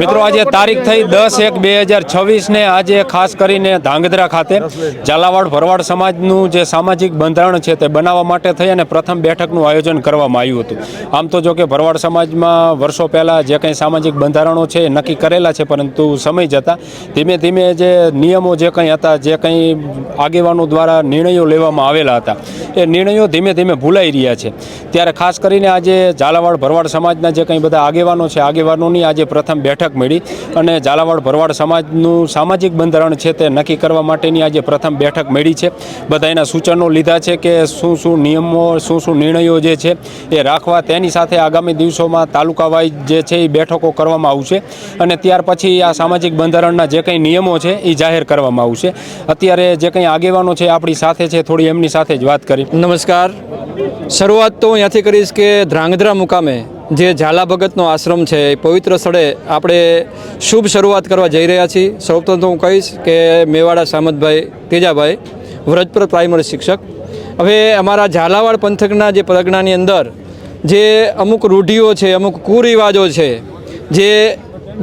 મિત્રો આજે તારીખ થઈ 10/1/2026 ને આજે ખાસ કરીને ધાંગધ્રા ખાતે ઝાલાવાડ ભરવાડ સમાજનું જે સામાજિક બંધારણ છે તે બનાવવા માટે થઈ અને પ્રથમ બેઠકનું આયોજન કરવામાં આવ્યું હતું. આમ તો જો કે ભરવાડ સમાજમાં વર્ષો પહેલાં જે કંઈ સામાજિક બંધારણો છે એ નક્કી કરેલા છે, પરંતુ સમય જતાં ધીમે ધીમે જે નિયમો જે કંઈ હતા, જે કંઈ આગેવાનો દ્વારા નિર્ણયો લેવામાં આવેલા હતા, એ નિર્ણયો ધીમે ધીમે ભૂલાઈ રહ્યા છે. ત્યારે ખાસ કરીને આજે ઝાલાવાડ ભરવાડ સમાજના જે કંઈ બધા આગેવાનો છે, આગેવાનોની આજે પ્રથમ બેઠક મળી અને ઝાલાવાડ ભરવાડ સમાજનું સામાજિક બંધારણ છે તે નક્કી કરવા માટેની આજે પ્રથમ બેઠક મળી છે. બધા એના સૂચનો લીધા છે કે શું શું નિયમો, શું શું નિર્ણયો જે છે એ રાખવા. તેની સાથે આગામી દિવસોમાં તાલુકા વાઇઝ જે છે એ બેઠકો કરવામાં આવશે અને ત્યાર પછી આ સામાજિક બંધારણના જે કંઈ નિયમો છે એ જાહેર કરવામાં આવશે. અત્યારે જે કંઈ આગેવાનો છે આપણી સાથે છે, થોડી એમની સાથે જ વાત કરી. નમસ્કાર. શરૂઆત તો અહીંયાથી કરીશ કે ધ્રાંગધ્રા મુકામે જે ઝાલા ભગતનો આશ્રમ છે એ પવિત્ર સ્થળે આપણે શુભ શરૂઆત કરવા જઈ રહ્યા છીએ. સૌપ્રથમ તો હું કહીશ કે મેવાડા સામતભાઈ તેજાભાઈ વ્રજપ્રદ પ્રાઇમરી શિક્ષક. હવે અમારા ઝાલાવાડ પંથકના જે પરગણાની અંદર જે અમુક રૂઢિઓ છે, અમુક કુરિવાજો છે, જે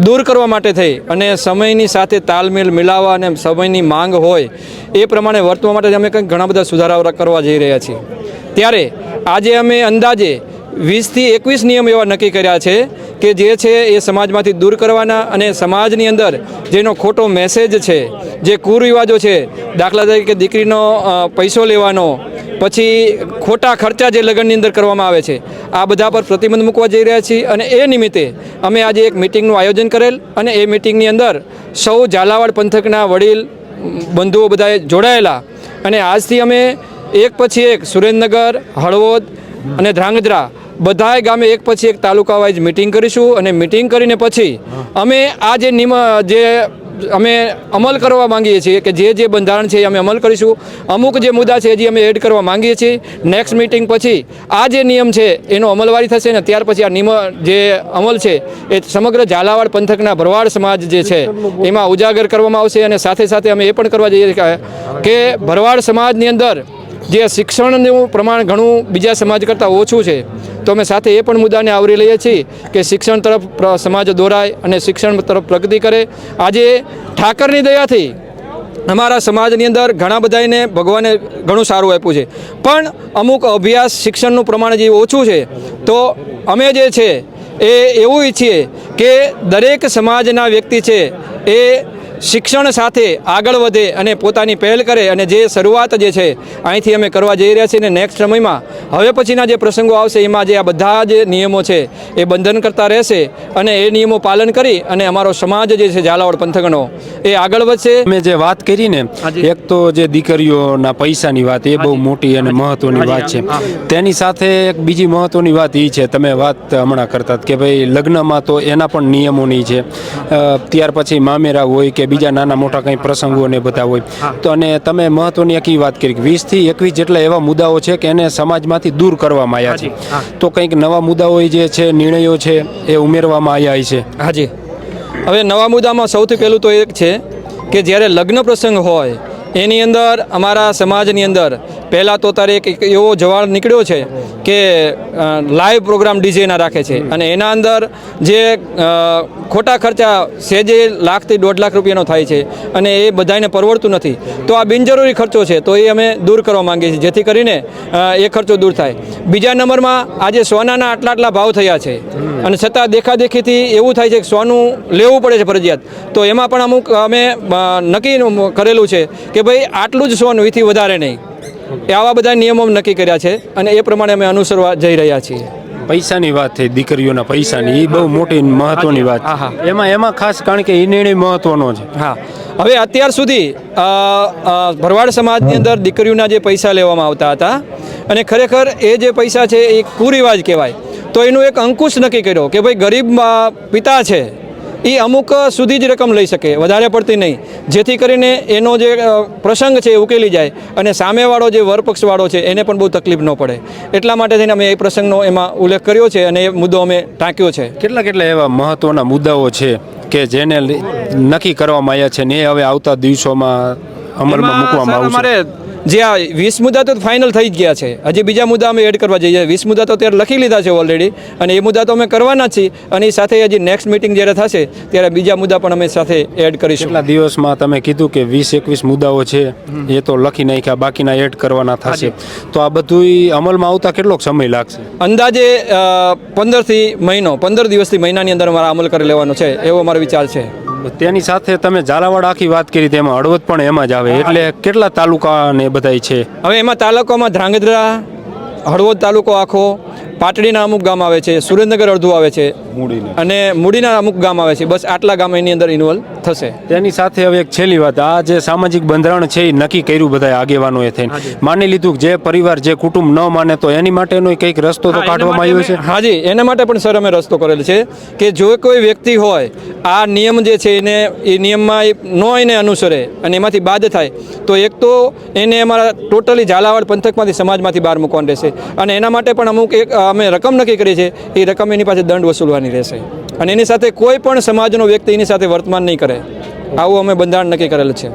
દૂર કરવા માટે થઈ અને સમયની સાથે તાલમેલ મિલાવવા અને સમયની માંગ હોય એ પ્રમાણે વર્તવા માટે અમે કંઈક ઘણા બધા સુધારાઓ કરવા જઈ રહ્યા છીએ. ત્યારે આજે અમે અંદાજે 20 થી 21 નિયમ એવા નક્કી કર્યા છે કે જે છે એ સમાજમાંથી દૂર કરવાના અને સમાજની અંદર જેનો ખોટો મેસેજ છે, જે કુરિવાજો છે, દાખલા તરીકે દીકરીનો પૈસો લેવાનો, પછી ખોટા ખર્ચા જે લગ્નની અંદર કરવામાં આવે છે, આ બધા પર પ્રતિબંધ મૂકવા જઈ રહ્યા છીએ. અને એ નિમિત્તે અમે આજે એક મિટિંગનું આયોજન કરેલ અને એ મિટિંગની અંદર સૌ ઝાલાવાડ પંથકના વડીલ બંધુઓ બધાએ જોડાયેલા અને આજથી અમે એક પછી એક સુરેન્દ્રનગર, હળવદ અને ધ્રાંગધ્રા બધાય ગામે એક પછી એક તાલુકા વાઇઝ મિટિંગ કરીશું અને મિટિંગ કરીને પછી અમે આ જે અમે અમલ કરવા માંગીએ છીએ કે જે બંધારણ છે એ અમે અમલ કરીશું. અમુક જે મુદ્દા છે હજી અમે એડ કરવા માંગીએ છીએ. નેક્સ્ટ મિટિંગ પછી આ જે નિયમ છે એનો અમલવારી થશે ને ત્યાર પછી આ નિયમ જે અમલ છે એ સમગ્ર ઝાલાવાડ પંથકના ભરવાડ સમાજ જે છે એમાં ઉજાગર કરવામાં આવશે. અને સાથે સાથે અમે એ પણ કરવા જઈએ છીએ કે ભરવાડ સમાજની અંદર જે શિક્ષણનું પ્રમાણ ઘણું બીજા સમાજ કરતાં ઓછું છે, તો અમે સાથે એ પણ મુદ્દાને આવરી લઈએ છીએ કે શિક્ષણ તરફ સમાજ દોરાય અને શિક્ષણ તરફ પ્રગતિ કરે. આજે ઠાકરની દયાથી અમારા સમાજની અંદર ઘણા બધાને ભગવાને ઘણું સારું આપ્યું છે, પણ અમુક અભ્યાસ શિક્ષણનું પ્રમાણ જે ઓછું છે, તો અમે જે છે એ એવું ઈચ્છીએ કે દરેક સમાજના વ્યક્તિ છે એ શિક્ષણ સાથે આગળ વધે અને પોતાની પહેલ કરે. અને જે શરૂઆત જે છે અહીંથી અમે કરવા જઈ રહ્યા છીએ અને નેક્સ્ટ સમયમાં હવે પછીના જે પ્રસંગો આવશે એમાં જે આ બધા જે નિયમો છે એ બંધન કરતા રહેશે અને એ નિયમો પાલન કરી અને અમારો સમાજ જે છે ઝાલાવાડ પંથકનો એ આગળ વધશે. અમે જે વાત કરી ને, એક તો જે દીકરીઓના પૈસાની વાત એ બહુ મોટી અને મહત્વની વાત છે. તેની સાથે એક બીજી મહત્વની વાત એ છે, તમે વાત હમણાં કરતા કે ભાઈ લગ્નમાં તો એના પણ નિયમોની છે. ત્યાર પછી મામેરા હોય કે બીજા નાના મોટા કંઈ પ્રસંગો ને બધા હોય, તો અને તમે મહત્વની એક વાત કરી કે 20 થી 21 જેટલા એવા મુદ્દાઓ છે કે એને સમાજમાંથી દૂર કરવામાં આવ્યા છે. તો કંઈક નવા મુદ્દાઓ જે છે, નિર્ણયો છે એ ઉમેરવામાં આવ્યા છે. હાજી. હવે નવા મુદ્દામાં સૌથી પહેલું તો એક છે કે જ્યારે લગ્ન પ્રસંગ હોય એની અંદર અમારા સમાજની અંદર પહેલાં તો તારે એક એવો જવાળ નીકળ્યો છે કે લાઈવ પ્રોગ્રામ ડીજેના રાખે છે અને એના અંદર જે ખોટા ખર્ચા સેજે લાખથી 1.5 લાખ રૂપિયાનો થાય છે અને એ બધાને પરવડતું નથી. તો આ બિનજરૂરી ખર્ચો છે, તો એ અમે દૂર કરવા માંગીએ છીએ જેથી કરીને એ ખર્ચો દૂર થાય. બીજા નંબરમાં આજે સોનાના આટલા ભાવ થયા છે અને છતાં દેખાદેખીથી એવું થાય છે કે સોનું લેવું પડે છે ફરજિયાત. તો એમાં પણ અમુક અમે નક્કી કરેલું છે કે ભાઈ આટલું જ સોનું, એથી વધારે નહીં. આવા બધા નિયમો નક્કી કર્યા છે અને એ પ્રમાણે અમે અનુસરવા જઈ રહ્યા છીએ. પૈસાની વાત થઈ, દીકરીઓના પૈસાની, એ બહુ મોટી મહત્વની વાત. એમાં ખાસ કારણ કે એ નિર્ણય મહત્વનો છે. હા. હવે અત્યાર સુધી ભરવાડ સમાજની અંદર દીકરીઓના જે પૈસા લેવામાં આવતા હતા અને ખરેખર એ જે પૈસા છે એ કુરિવાજ કહેવાય. તો એનું એક અંકુશ નક્કી કર્યો કે ભાઈ ગરીબ પિતા છે એ અમુક સુધી જ રકમ લઈ શકે, વધારે પડતી નહીં, જેથી કરીને એનો જે પ્રસંગ છે એ ઉકેલી જાય અને સામેવાળો જે વરપક્ષવાળો છે એને પણ બહુ તકલીફ ન પડે. એટલા માટે થઈને અમે એ પ્રસંગનો એમાં ઉલ્લેખ કર્યો છે અને એ મુદ્દો અમે ટાંક્યો છે. કેટલા એવા મહત્વના મુદ્દાઓ છે કે જેને નક્કી કરવામાં આવ્યા છે ને એ હવે આવતા દિવસોમાં અમલમાં મૂકવામાં આવશે? અમારે જે આ 20 મુદ્દા તો ફાઇનલ થઈ જ ગયા છે, હજી બીજા મુદ્દા અમે એડ કરવા જઈએ. 20 મુદ્દા તો ત્યારે લખી લીધા છે ઓલરેડી, અને એ મુદ્દા તો અમે કરવાના જ છીએ. અને એ સાથે હજી નેક્સ્ટ મિટિંગ જ્યારે થશે ત્યારે બીજા મુદ્દા પણ અમે સાથે એડ કરીશું. કેટલા દિવસમાં તમે કીધું કે 20-21 મુદ્દાઓ છે એ તો લખી નાખ્યા, બાકીના એડ કરવાના થશે, તો આ બધું અમલમાં આવતા કેટલો સમય લાગશે? અંદાજે 15 દિવસથી મહિનાની અંદર અમારા અમલ કરી લેવાનો છે એવો અમારો વિચાર છે. તેની સાથે તમે ઝાલાવાડ આખી વાત કરી, તેમાં હળવદ પણ એમાં જ આવે, એટલે કેટલા તાલુકા ને બધાય છે? હવે એમાં તાલુકામાં ધ્રાંગધ્રા, હળવદ તાલુકો આખો, પાટડીના અમુક ગામ આવે છે, સુરેન્દ્રનગર અડધું આવે છે, અને મૂડીના અમુક ગામ આવે છે. બસ આટલા ગામ એની અંદર ઇન્વોલ્વ થશે. તેની સાથે હવે એક છેલ્લી વાત, આ જે સામાજિક બંધારણ છે એ નક્કી કર્યું બધા આગેવાનોએ થઈને, માની લીધું કે જે પરિવાર જે કુટુંબ ન માને તો એની માટેનો કંઈક રસ્તો તો કાઢવામાં આવ્યો છે? હાજી, એના માટે પણ સર અમે રસ્તો કરેલો છે કે જો કોઈ વ્યક્તિ હોય આ નિયમ જે છે એને એ નિયમમાં ન એને અનુસરે અને એમાંથી બાદ થાય તો એક તો એને અમારા ટોટલી ઝાલાવાડ પંથકમાંથી સમાજમાંથી બહાર મૂકવાનું રહેશે, અને એના માટે પણ અમુક એક અમે રકમ નક્કી કરી છે, એ રકમ એની પાસે દંડ વસૂલવાની રહેશે, અને એની સાથે કોઈ પણ સમાજનો વ્યક્તિ એની સાથે વર્તમાન નહીં કરે, આવું અમે બંધારણ નક્કી કરેલું છે.